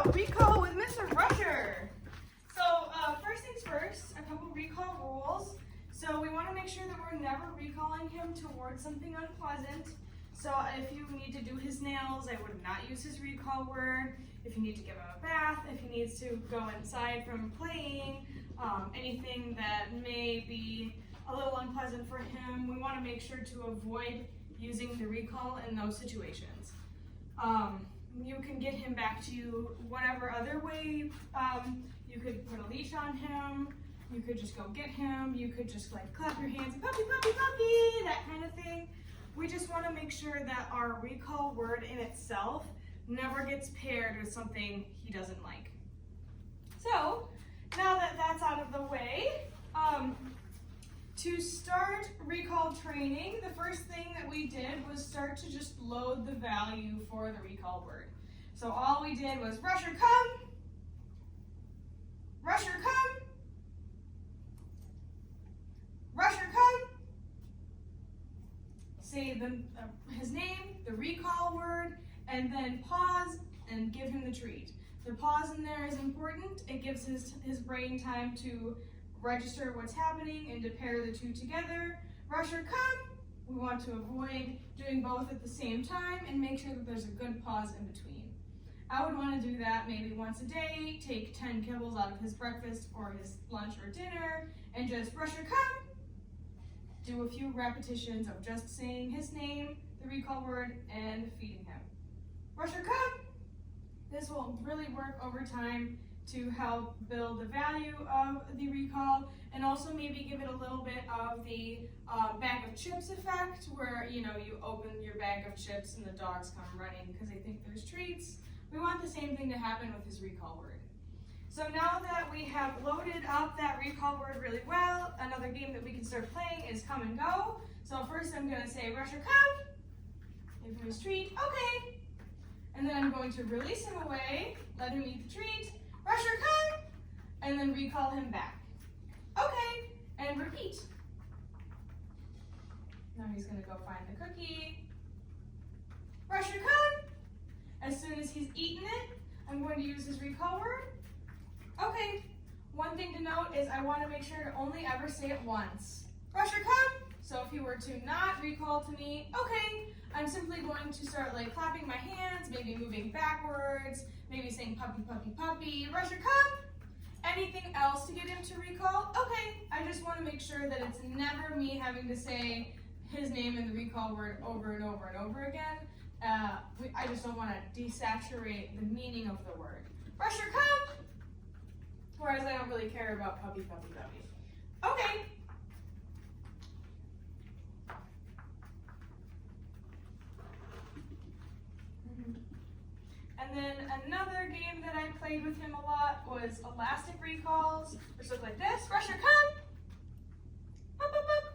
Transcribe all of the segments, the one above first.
Recall with Mr. Rusher. So first things first, a couple recall rules. So we want to make sure that we're never recalling him towards something unpleasant. So if you need to do his nails, I would not use his recall word. If you need to give him a bath, if he needs to go inside from playing, anything that may be a little unpleasant for him, we want to make sure to avoid using the recall in those situations. You can get him back to you whatever other way. You could put a leash on him. You could just go get him. You could just like clap your hands, puppy, puppy, puppy, that kind of thing. We just want to make sure that our recall word in itself never gets paired with something he doesn't like. So now that that's out of the way, to start recall training, the first thing that we did was start to just load the value for the recall word. So all we did was Rusher come, Rusher come, Rusher come, say his name, the recall word, and then pause and give him the treat. The pause in there is important. It gives his brain time to register what's happening and to pair the two together. Rusher come. We want to avoid doing both at the same time and make sure that there's a good pause in between. I would want to do that maybe once a day, take 10 kibbles out of his breakfast or his lunch or dinner, and just Rusher come. Do a few repetitions of just saying his name, the recall word, and feeding him. Rusher come. This will really work over time to help build the value of the recall, and also maybe give it a little bit of the bag of chips effect, where you open your bag of chips and the dogs come running because they think there's treats. We want the same thing to happen with his recall word. So now that we have loaded up that recall word really well, another game that we can start playing is come and go. So first I'm going to say Rusher come, give him his treat, okay. And then I'm going to release him away, let him eat the treat, Rusher come, and then recall him back. Okay, and repeat. Now he's gonna go find the cookie. Rusher come. As soon as he's eaten it, I'm going to use his recall word. Okay, one thing to note is I wanna make sure to only ever say it once. Rusher come. So if he were to not recall to me, okay, I'm simply going to start like clapping my hands, maybe moving backwards, maybe saying puppy, puppy, puppy, Rusher come. Anything else to get him to recall? Okay, I just want to make sure that it's never me having to say his name and the recall word over and over and over again. I just don't want to desaturate the meaning of the word. Rusher come. Whereas I don't really care about puppy, puppy, puppy. Okay. And then another game that I played with him a lot was elastic recalls, which look like this. Rusher come. Up, up, up.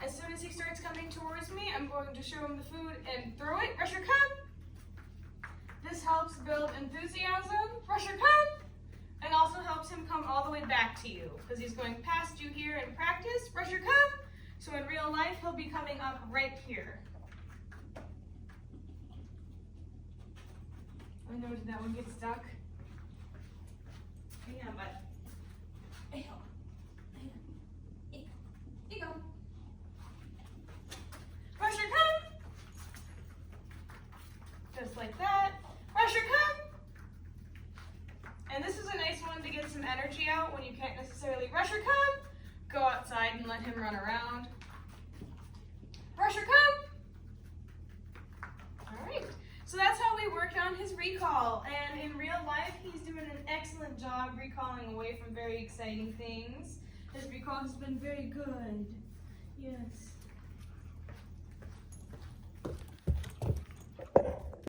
As soon as he starts coming towards me, I'm going to show him the food and throw it. Rusher come. This helps build enthusiasm. Rusher come. And also helps him come all the way back to you because he's going past you here in practice. Rusher come. So in real life, he'll be coming up right here. I know, did that one get stuck? Yeah, but here you go. Rusher come. Just like that. Rusher come. And this is a nice one to get some energy out when you can't necessarily Rusher come. Go outside and let him run around. Rusher come. All right. So that's how we worked on his recall, and in real life, he's doing an excellent job recalling away from very exciting things. His recall has been very good. Yes.